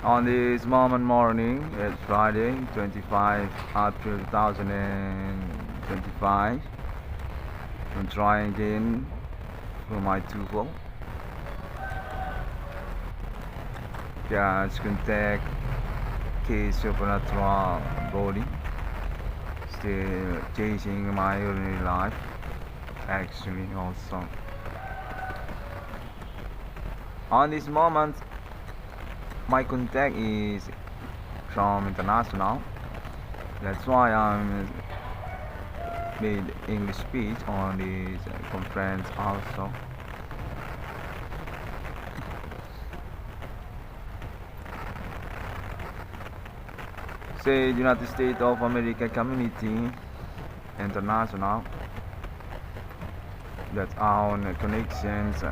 On this moment morning, it's Friday, 25 April 2025. I'm trying again for my TOEFL. Guys, contact case supernatural body. Still chasing my ordinary life. Actually, also. On this moment, my contact is from international. That's why I'm made English speech on this conference also. Say United States of America Community International. That's our connections,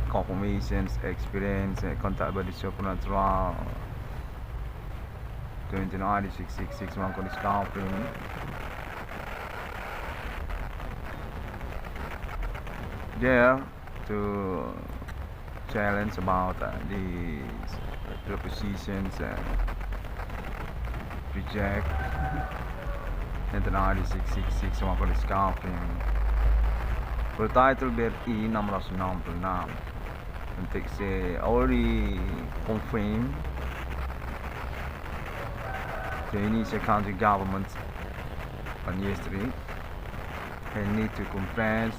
confirmations, experience, contact by the supernatural 296661 for discovering. There to challenge about these propositions, reject and the 9666 for discovering. Bertitle BRI 666 untuk saya already confirmed the Indonesia country government on yesterday and need to confess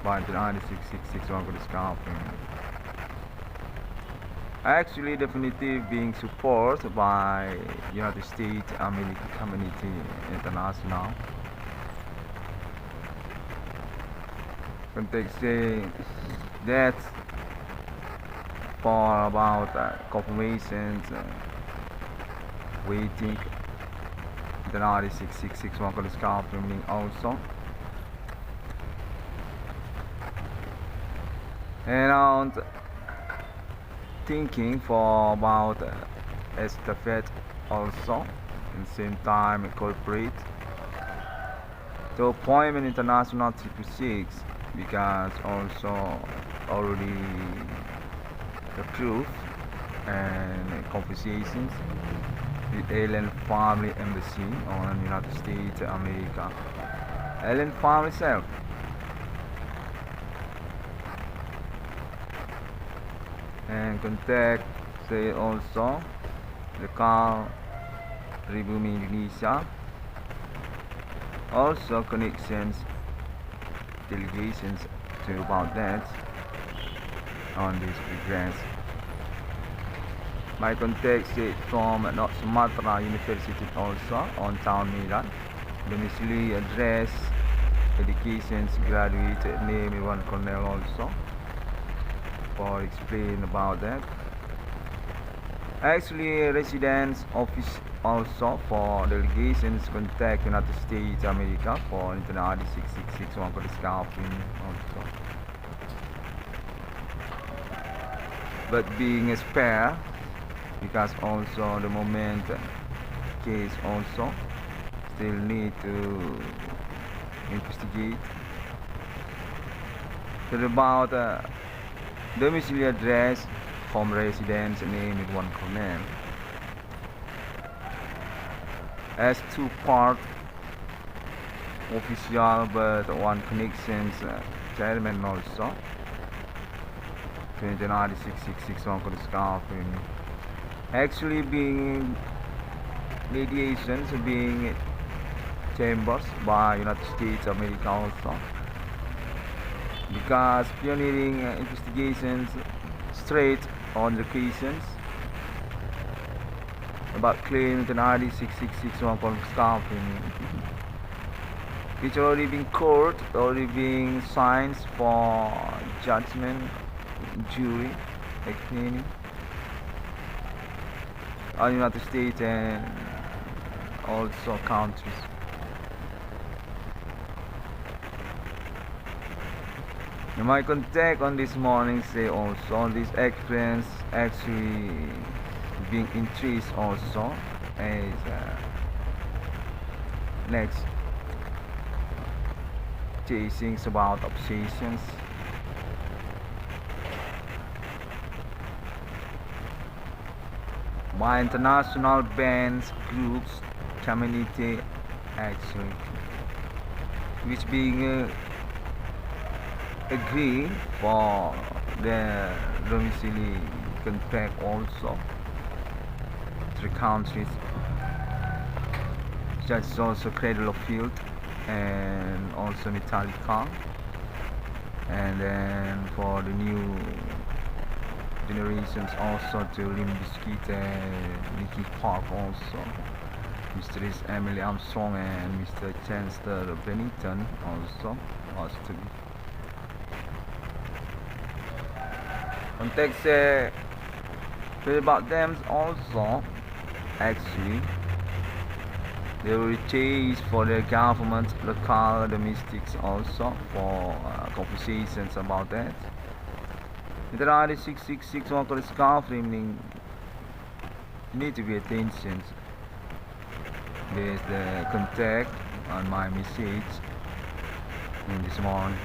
by the 9666 for discovering. Actually definitive being supported by United States American Community International. Context say that for about confirmations, waiting the 9666 for discovering also. And thinking for about estafette also, and same time corporate to appointment international 666 because also already approved and conversations with alien family embassy on United States America. Alien family itself. And contact say also the car Ribumi Indonesia, also connections delegations to about that on this progress. My contact is from North Sumatra University also on Town Medan. Domicile address, educations, graduate name, Iwan Cornell also. For explain about that. Actually residence office also for delegations contact United States America for Internet 6661 for discovering also. But being a spare because also the moment case also still need to investigate. So about domicile address, home residence name is one Cornell. As two part official but one connections chairman also. 296661 for discovering. Actually being mediations being chambers by United States America also. Because pioneering investigations straight on locations about claims and ID 6661 for discovering. It's already been court, already being signed for judgment, jury, explaining on United States and also countries. My contact on this morning say also this experience actually being increased also as next chasing about obsessions by international bands, groups, community action, which being agreed for the domicile contact also. Three countries, such as also Cradle of Field and also Metallica, and then for the new generations also to Limp Bizkit and Nicky Park also, Mr. Emily Armstrong and Mr. Chester Bennington also was to be. Context about them also, actually they will chase for the government, local domestics also for conversations about that. There are the 666 local discovering need to be attention. There's the contact on my message in this morning.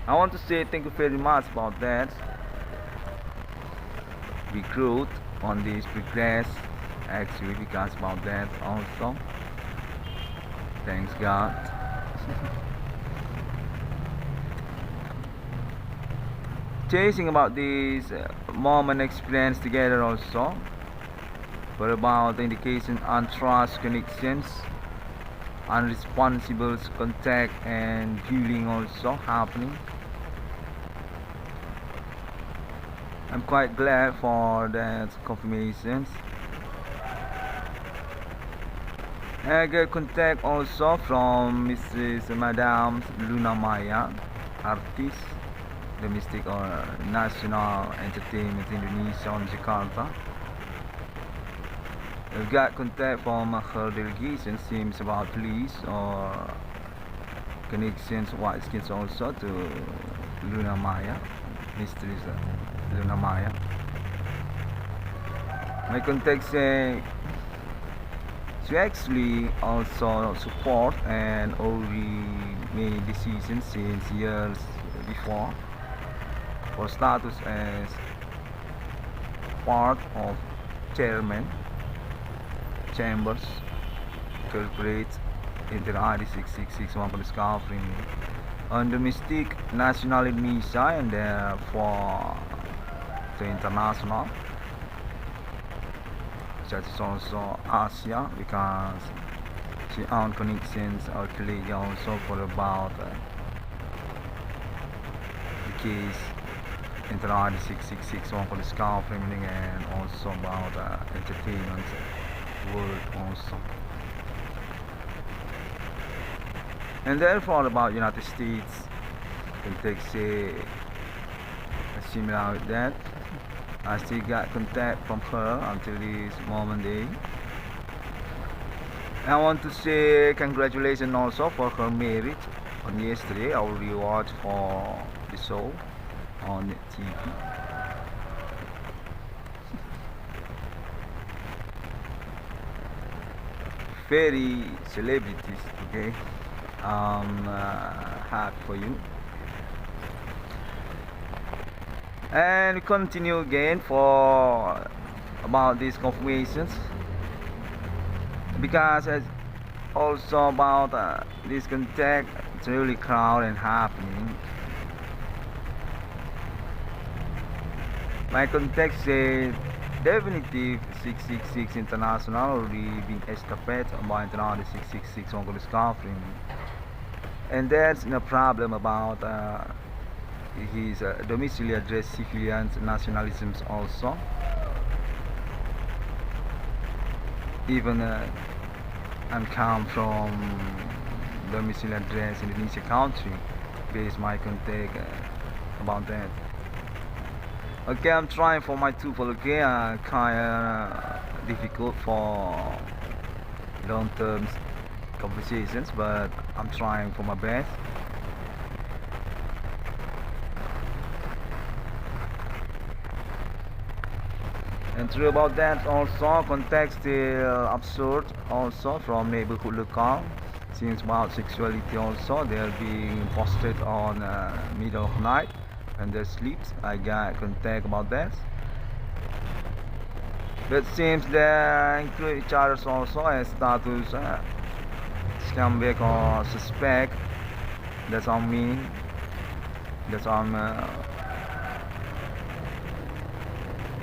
I want to say thank you very much about that. We growth on this progress actually because about that also. Thanks God. Chasing about this moment experience together also. For about the indication untrust connections, unresponsible contact and viewing also happening. I'm quite glad for that confirmations. I get contact also from Mrs. Madame Luna Maya, artist, domestic or national entertainment Indonesia on Jakarta. I've got contact from her delegation, seems about police or connections, white skins also to Luna Maya, Mistress Luna Maya. My contacts she actually also support and already made decisions since years before for status as part of chairman chambers corporate INTERNATIONALREWARD 666 one discovering on domestic national Indonesia and for the international, such as also Asia, because she own connections or colleague also for about the case INTERNATIONALREWARD 666 one for discovering and also about entertainment world also. And therefore about United States can take say similar with that. I still got contact from her until this moment day. I want to say congratulations also for her marriage on yesterday. I already watched for the show on TV. Very celebrities, okay? I'm happy for you. And we continue again for about these confirmations, because it's also about this contact. It's really crowded and happening. My contact says definitive 666 international already being established by international 666 on discovering, and there's no problem about his domicile address civilian nationalisms also, even and come from domicile address Indonesia country based my contact about that. Okay, I'm trying for my TOEFL. Okay, kinda difficult for long-term conversations, but I'm trying for my best. And true about that also, context still absurd also from neighborhood local. Since about sexuality also, they're being posted on middle of night and their sleeps. I got contact about that. But seems they include each other also as status scumbag or suspect. That's all mean. That's all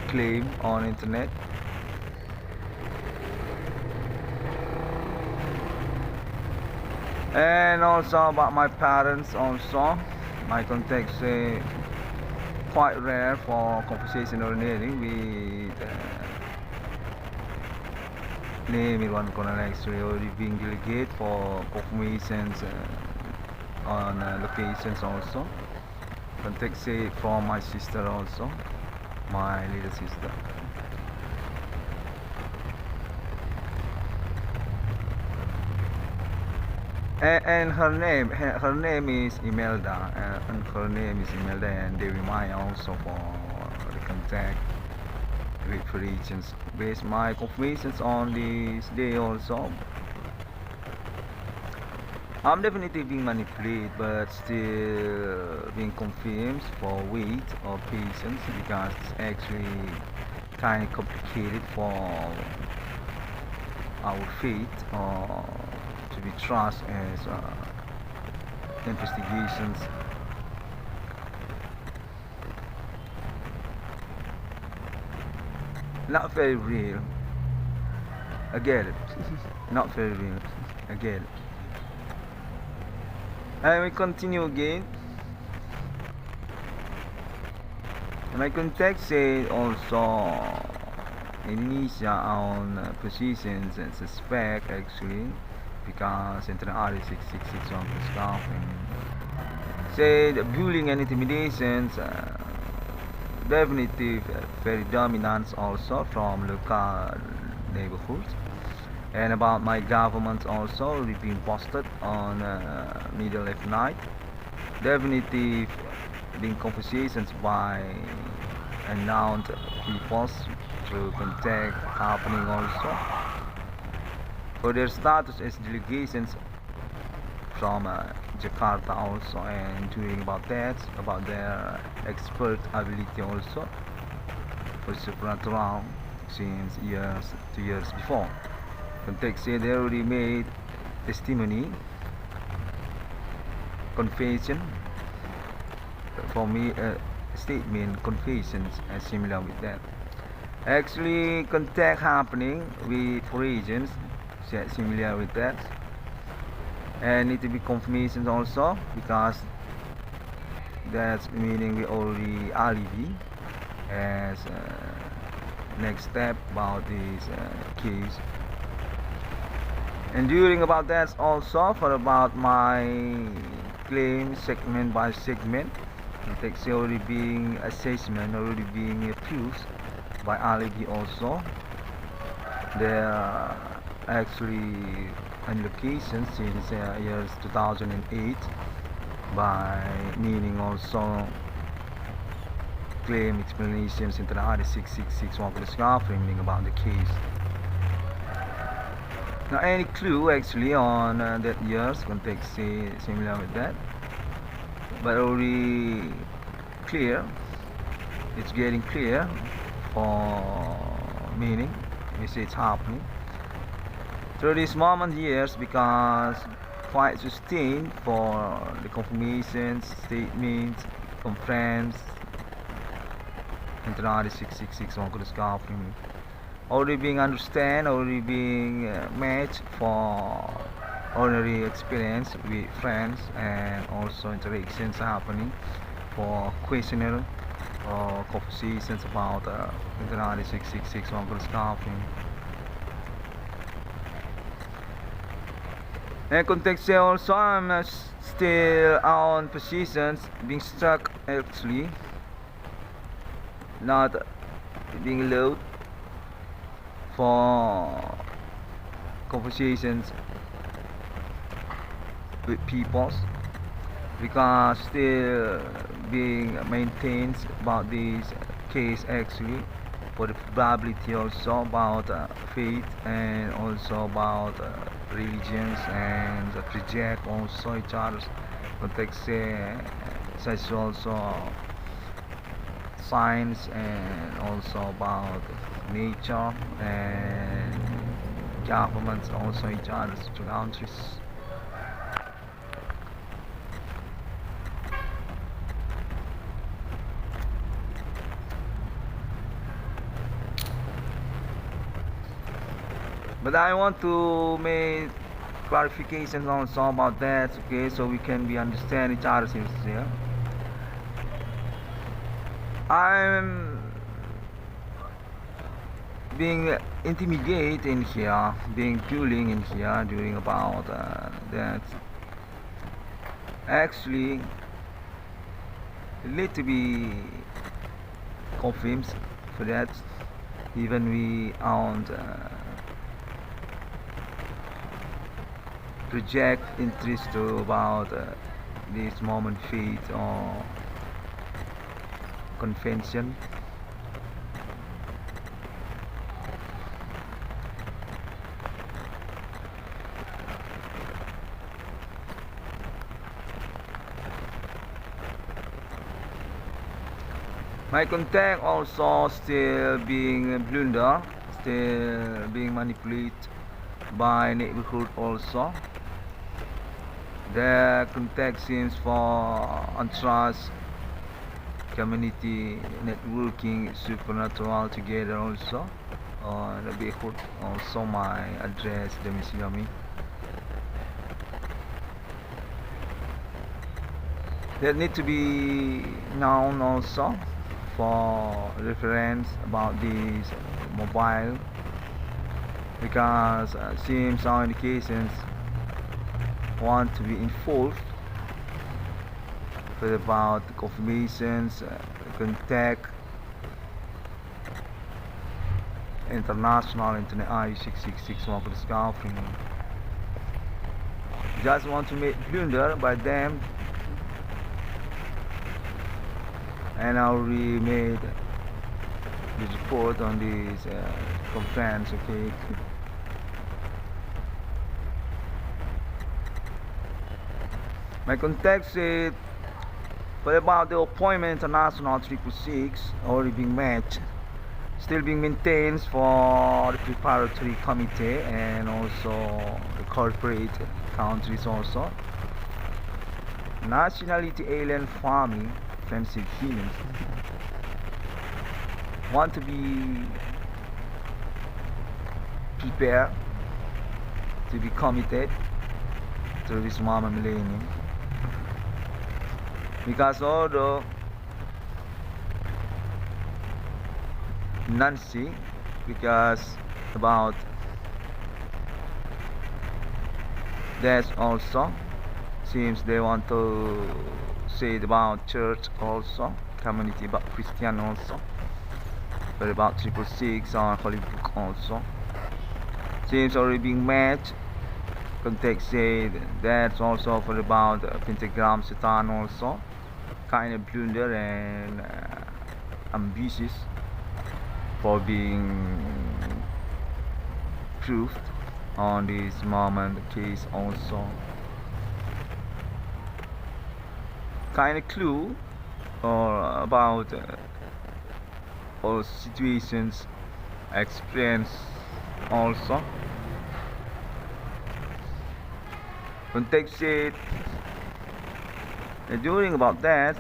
claim on internet. And also about my parents also. My contacts quite rare for conversational learning with name is one corner actually already being delegate for confirmations on locations also. Contact say from my sister also, my little sister. And her name is Imelda, and her name is Imelda, and they remind also for the contact with regions. Based my confirmations on this day also. I'm definitely being manipulated, but still being confirmed for weight or patience because it's actually kind of complicated for our faith or to be trust as investigations. Not very real. I get it. Not very real. I get it. And we continue again. My contact said also Indonesia on positions and suspect actually because international 666 on the staff and said bullying and intimidations definitely very dominant also from local neighborhoods. And about my government also we've been posted on middle of night, definitely being conversations by announced peoples through contact happening also for their status as delegations from Jakarta also, and doing about that, about their expert ability also for supernatural since 2 years before. Context said they already made testimony, confession, for me statement, confessions and similar with that. Actually contact happening with regions similar with that, and need to be confirmations also because that's meaning we already alibi as next step about this case. And during about that also for about my claim segment by segment, context already being assessment, already being approved by alibi also. There are actually on location since years 2008 by meaning also claim explanations into the RD666 one framing about the case. Now any clue actually on that year's context similar with that, but already clear, it's getting clear for meaning we say it's happening through this moment years because quite sustained for the confirmations, statements, conference, international 666 on framing already being understand, already being matched for ordinary experience with friends and also interactions happening for questionnaire or conversations about international 666 on framing. And context also I'm still on positions being stuck actually, not being low for conversations with people because still being maintained about this case actually for the probability also about faith and also about religions and reject also each other's context such also science and also about nature and governments also each other's two countries. But I want to make clarifications also about that, okay, so we can be understand each other's here. I'm being intimidated in here, being cooling in here during about that. Actually, it need to be confirmed for that. Even we aren't project interest to about this moment feed or convention. My contact also still being blundered, still being manipulated by neighborhood also. The contact seems for untrust, community networking, supernatural together also. The neighborhood also my address domiciliary. That need to be known also for reference about this mobile, because seems some indications want to be involved with about confirmations, contact, international internet I666 for discovery. Just want to make blunder by them, and I already made the report on this conference, okay. My contact said, but about the appointment international 666 already being met, still being maintained for the preparatory committee and also the corporate countries also. Nationality alien farming, offensive humans want to be prepared to be committed to this moment millennium. Because although Nancy, because about that also seems they want to say about church also, community about Christian also, but about 666 on Holy Book also seems already being met. Context said that's also for about pentagram Satan also, kind of blunder and ambitious for being proved on this moment case also. Kind of clue or about all situations experience also. Context said during about that,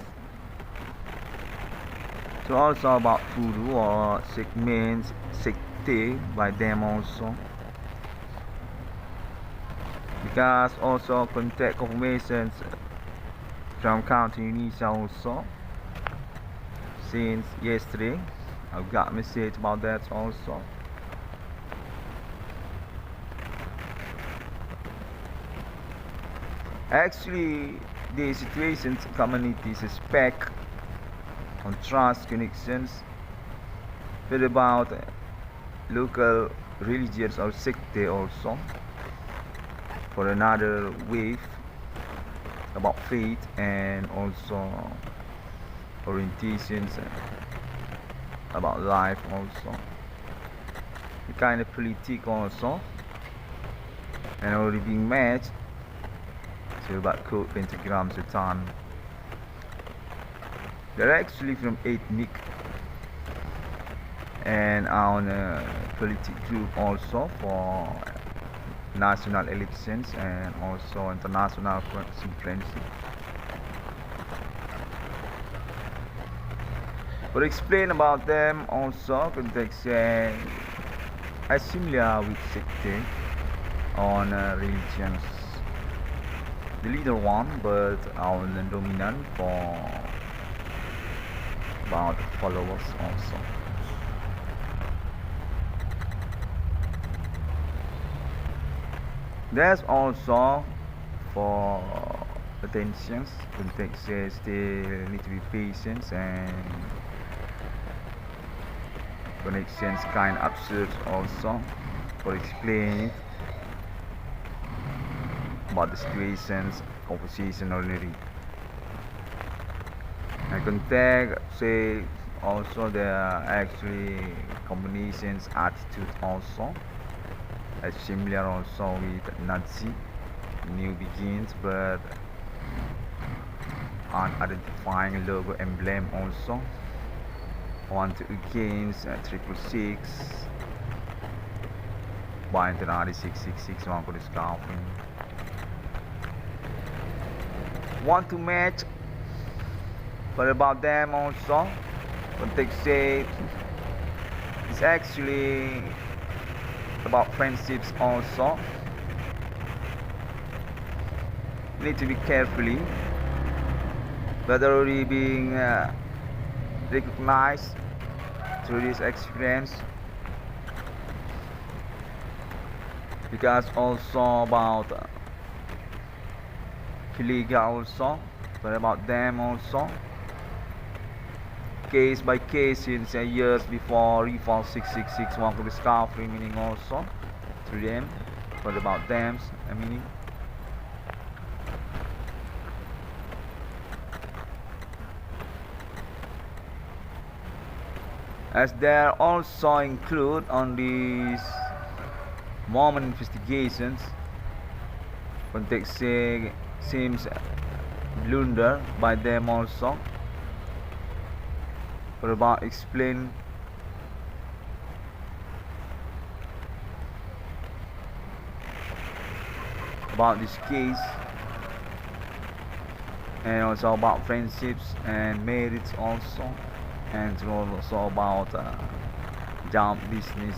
so also about voodoo or segments secte by them also, because also contact confirmations from County Indonesia also since yesterday. I've got a message about that also. Actually, the situations community suspect on trust connections with about local religions or secte also for another wave about faith and also orientations about life also, the kind of politic also, and already being matched to about code pentagram Satan. They're actually from ethnic and on a political group also for national elections and also international conference. But explain about them also context as similar with sector on religions. The leader one, but on the dominant for about followers also. There's also for attentions context says they need to be patient and connections kind of absurd also for explaining about the situations opposition already. And contact say also there are actually combinations attitude also as similar also with Nazi new begins but unidentifying logo emblem also want to against 666 by international 666 one could discount want to match but about them also context say it's actually about friendships also need to be carefully whether we being recognized through this experience because also about Kiliga also but about them also case by case since years before refall 666 one could discover meaning also through them but about them meaning as there also include on these moment investigations context seems blunder by them also but about explain about this case and also about friendships and marriage also and also about job business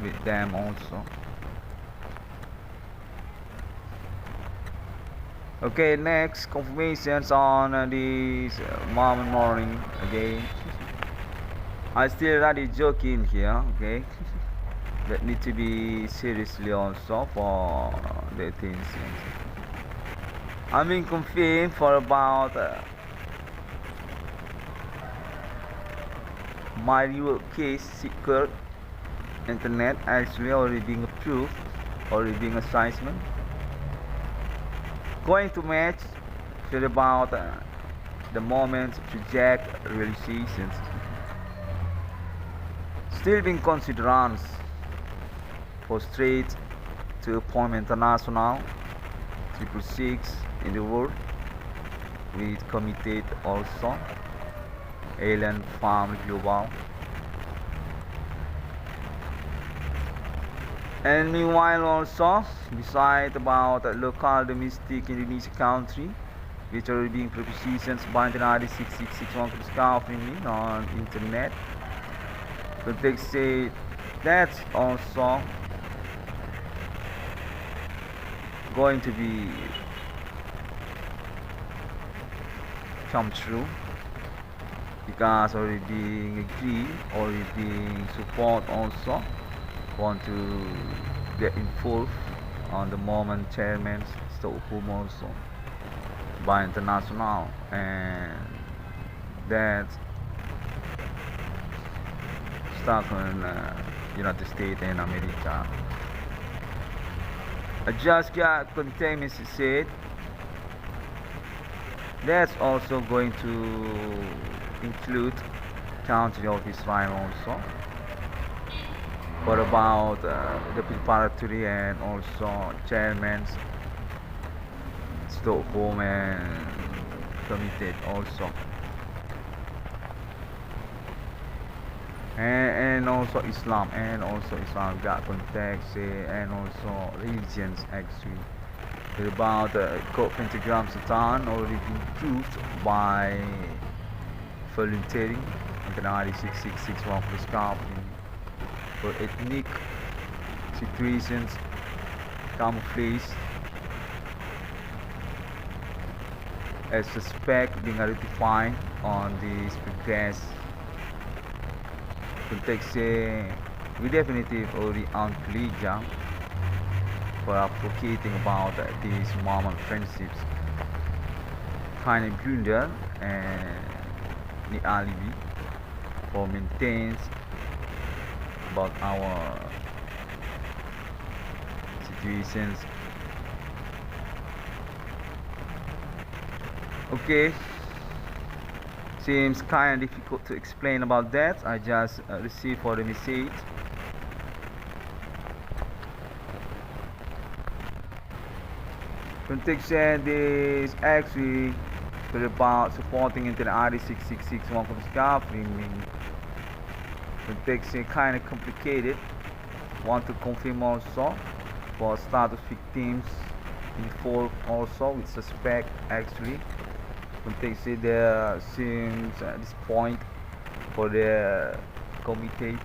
with them also. Okay, next confirmations on this moment morning again. I still rather joking here, okay? That need to be seriously also for the attention. I'm being confirmed for about my real case secret internet actually already being approved, already being assignment. Going to match feel about the moment project realizations still being considered for straight to appointment international 666 in the world with committed also alien farm global. And meanwhile also beside about local domestic Indonesia country which are being propositions by the 6661 discovering on internet but they say that's also going to be come true because already being agreed, already being support also want to get involved on the moment chairman's Stockholm also by international and that stuff in United States and America. I just got containment said that's also going to include country of Israel also but about the preparatory and also chairman's Stockholm and committed also and also Islam, got context and also religions actually. About pentagram Satan already been proved by volunteering internationally 6661 prescribing for ethnic situations, camouflage as suspect being identified on this progress context. We definitely already uncollegial for advocating about these Mormon friendships kind of blunder and the alibi for maintains about our situations. Okay, seems kind of difficult to explain about that. I just received for the message. Context is actually about supporting into the ID 6661 for the scaffolding. Context is kind of complicated. Want to confirm also for status victims involved also with suspect actually. Context there seems at this point for the committee.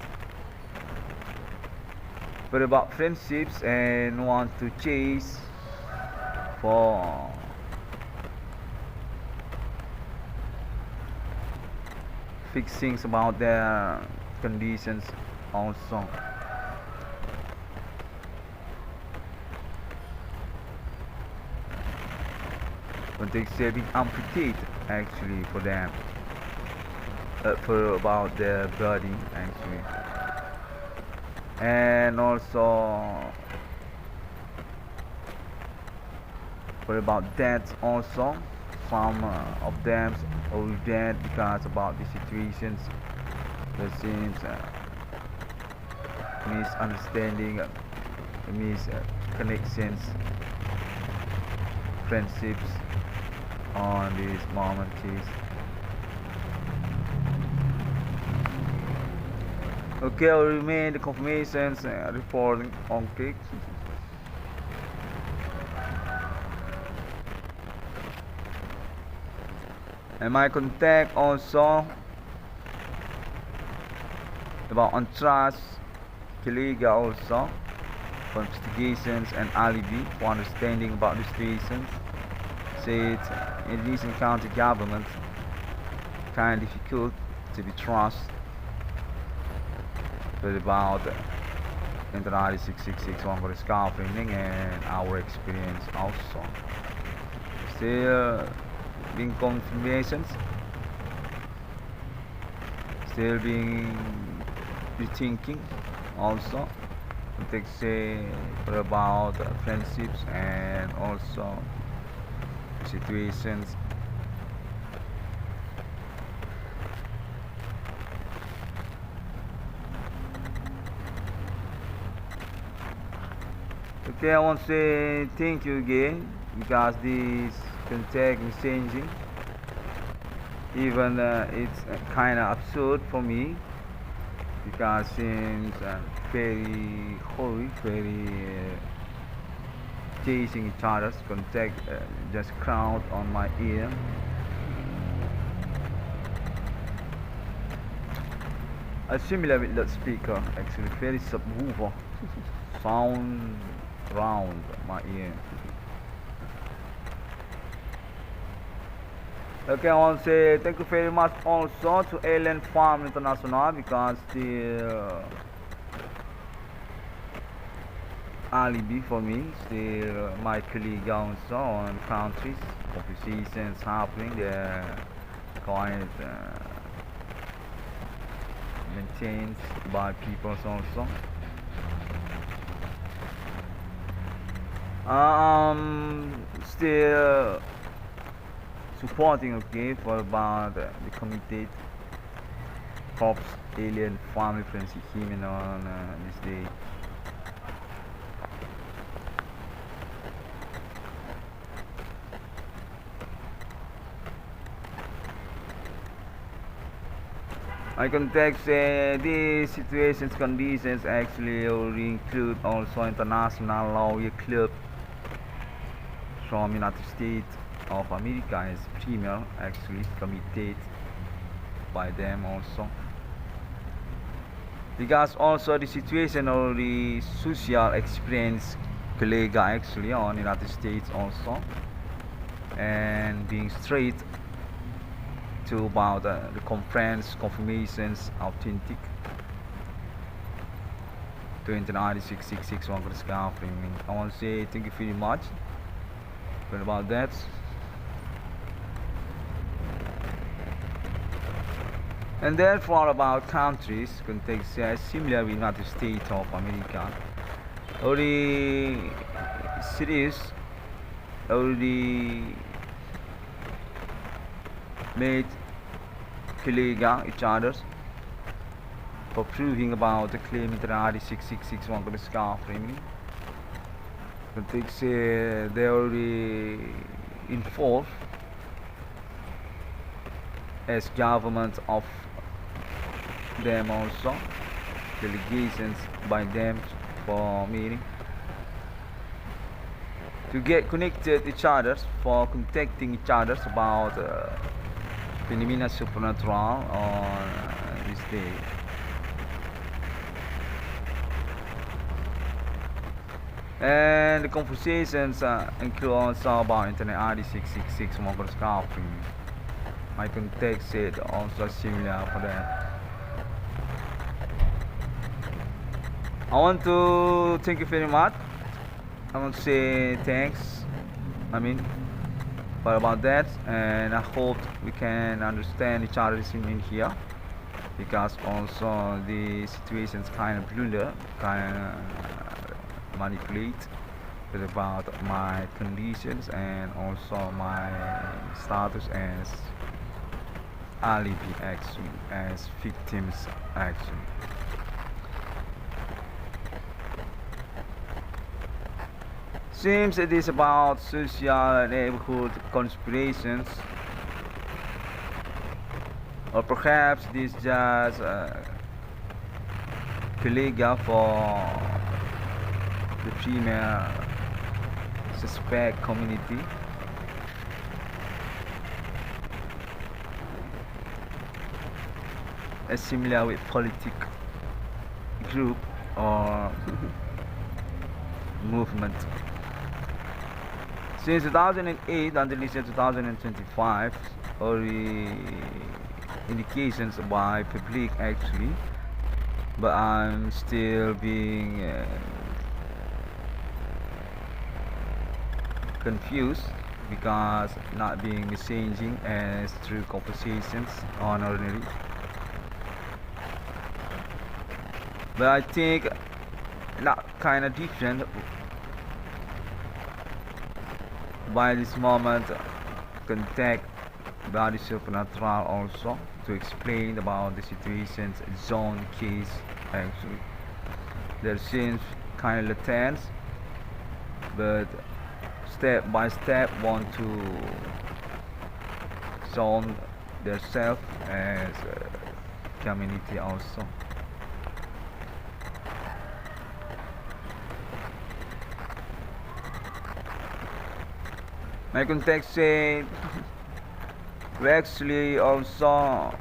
But about friendships and want to chase for fixings about their conditions also. But they say be amputated actually for them for about their body actually, and also for about that also. Some of them are dead because about the situations. There seems misunderstanding, misconnections, friendships on these Mormon case. Okay, I'll remain the confirmations reporting on case. And my contact also about untrust, Kiliga also for investigations and alibi for understanding about the situations. Said Indonesian county government kind of difficult to be trusted, but about international 6661 for the scaffolding and our experience also. Still being confirmations, still being rethinking also. Context for about friendships and also situations. Okay, I want to say thank you again because this contact is changing. Even it's kind of absurd for me because since very hurry, very chasing each other's contact just crowd on my ear. Similar with that speaker, actually very subwoofer sound round my ear. Okay, I want to say thank you very much also to Alien Farm International because the alibi for me, still my colleague also on countries, compositions happening, they're quite maintained by people also. Still supporting okay for about the committed corps alien family friends human on this day. I context these situations conditions actually include also international lawyer club from United States of America as premier actually committed by them also, because also the situation or the social experience colleague actually on United States also, and being straight to about the conference confirmations authentic 2096-661 discovering. I want to say thank you very much for about that. And therefore about countries context similar with United States of America, already cities already made colleague each other for proving about the claim internationally 6661 for the scarf framing. Context they already enforced as government of them also, delegations by them for meeting to get connected each other for contacting each other about phenomena supernatural on this day. And the conversations include also about Internet ID 666 microscoping. My context is also similar for that. I want to thank you very much. I want to say thanks. For about that, and I hope we can understand each other in here, because also the situation's kind of blunder, kind of manipulate about my conditions and also my status as alibi actually, as victims actually. Seems it is about social neighborhood conspirations, or perhaps this just colleague for the female suspect community. As similar with politic group or movement. Since 2008 until 2025, or indications by public actually, but I'm still being confused because not being messaging as through conversations on ordinary. But I think not kind of different by this moment contact body supernatural also to explain about the situations zone case actually. There seems kind of latent, but step by step want to zone themselves as a community also. My context say we actually also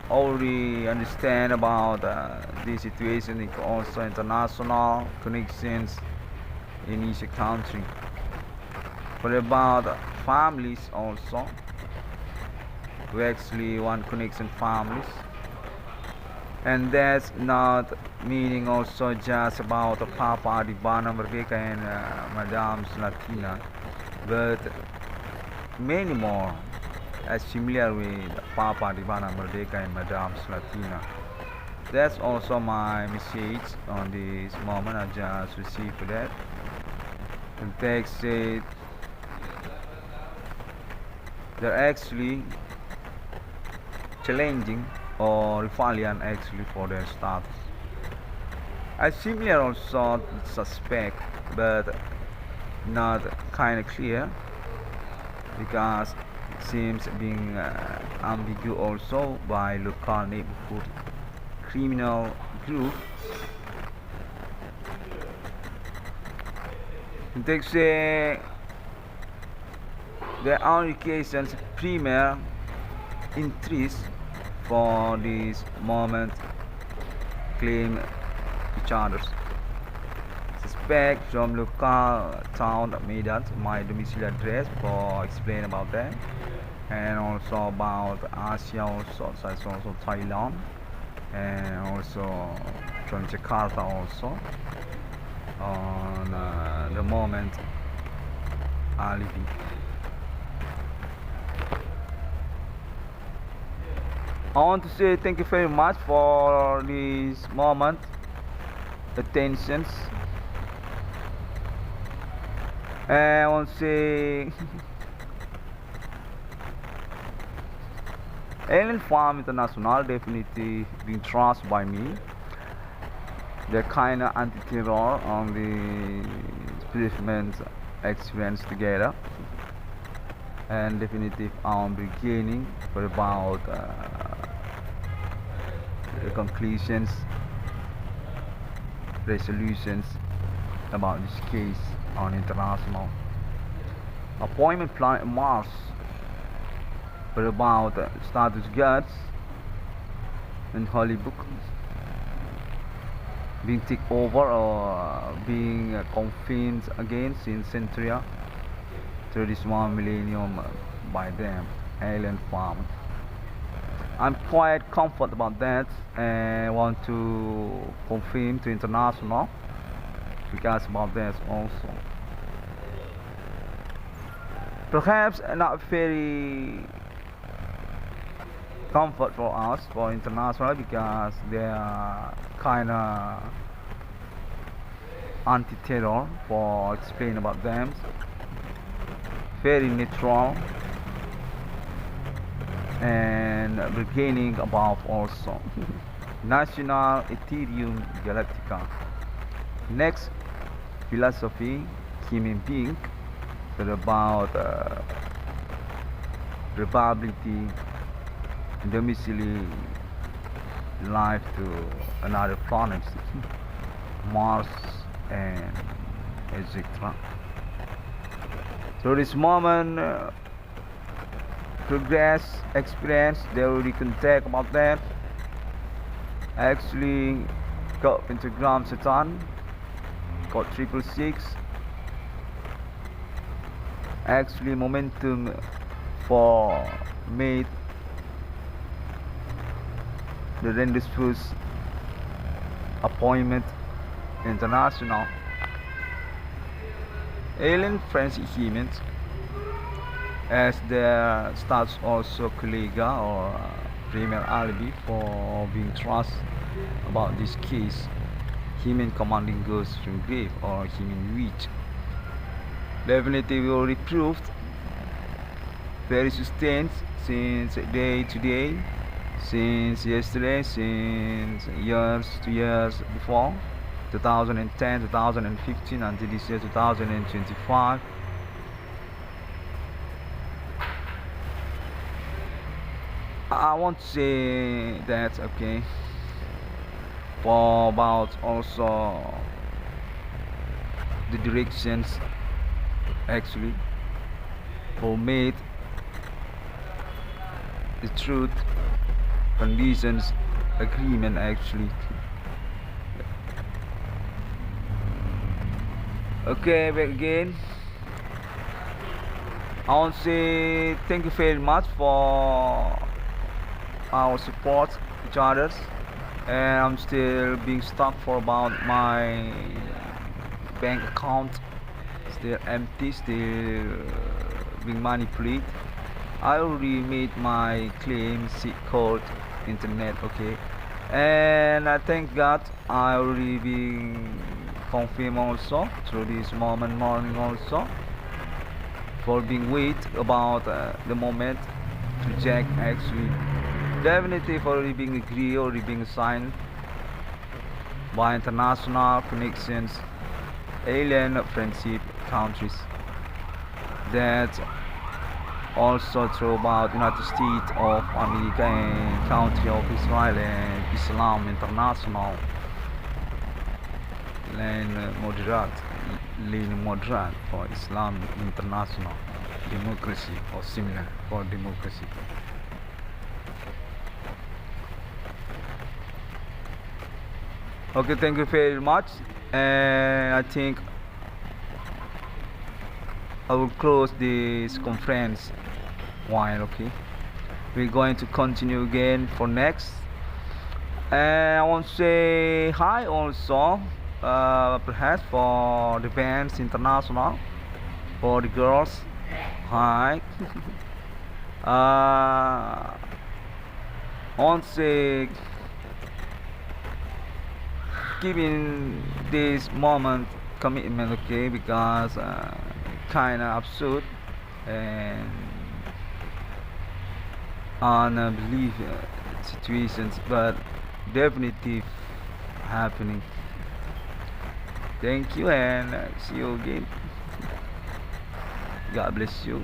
already understand about the situation, also international connections in each country. But about families also, we actually want connection families, and that's not meaning also just about Papa Divana Merdeka and Madame Latina, but many more as similar with Papa Divana Merdeka and Madame Latina. That's also my message on this moment. I just received that. And text said they're actually challenging or rebellion actually for their status. I similar also suspect, but not kind of clear, because seems being ambiguous also by local neighborhood criminal group. They say there are occasions premier interest for this moment claim each other's suspect from local town made out my domicile address for explain about that, and also about Asia also, such also Thailand, and also from Jakarta also on the moment alibi. I want to say thank you very much for this moment attentions, and I want to say Alien Farm International definitely being trusted by me. The kind of anti-terror on the experiment experience together, and definitely I'm beginning for about the conclusions, resolutions about this case on international appointment plan in Mars for about status guards in Hollywood being taken over or being confined again since century to this 1 millennium by them alien farm. I'm quite comfortable about that, and want to confirm to international because about that also. Perhaps not very comfort for us for international because they are kind of anti-terror for explain about them, very neutral and beginning above also national Ethereum Galactica. Next philosophy human being about republicity domicile life to another planet Mars and etc. So this moment progress experience they already can talk about that. Actually got pentagram Satan, got 666, actually momentum for made the Renders first appointment international alien French achievement as the starts also colleague or premier alibi for being trust about this case human commanding goes from grave or human reach definitely already proved very sustained since day to day, since yesterday, since years to years before 2010 2015 until this year 2025. I want to say that okay for about also the directions actually for made the truth conditions agreement actually. Okay, back again. I want to say thank you very much for our support each others, and I'm still being stuck for about my bank account still empty, still being manipulated. I already made my claim called internet, okay, and I thank God I already been confirmed also through this morning also for being wait about the moment to check actually definitely already being agreed, already being signed by international connections alien friendship countries that also throughout United States of America and country of Israel and Islam International Lean moderate for Islam International democracy or similar for democracy. Okay, thank you very much, and I think I will close this conference while okay. We're going to continue again for next. And I want to say hi also, perhaps for the bands international, for the girls. Hi. I want to say giving this moment commitment, okay, because kind of absurd and unbelievable situations, but definitely happening. Thank you and see you again. God bless you,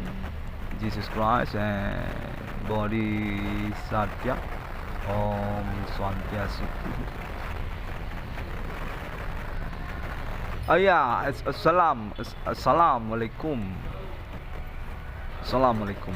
Jesus Christ and Bodhisattva. Om Swantiasu. Oh yeah, it's Assalamualaikum. Assalamualaikum.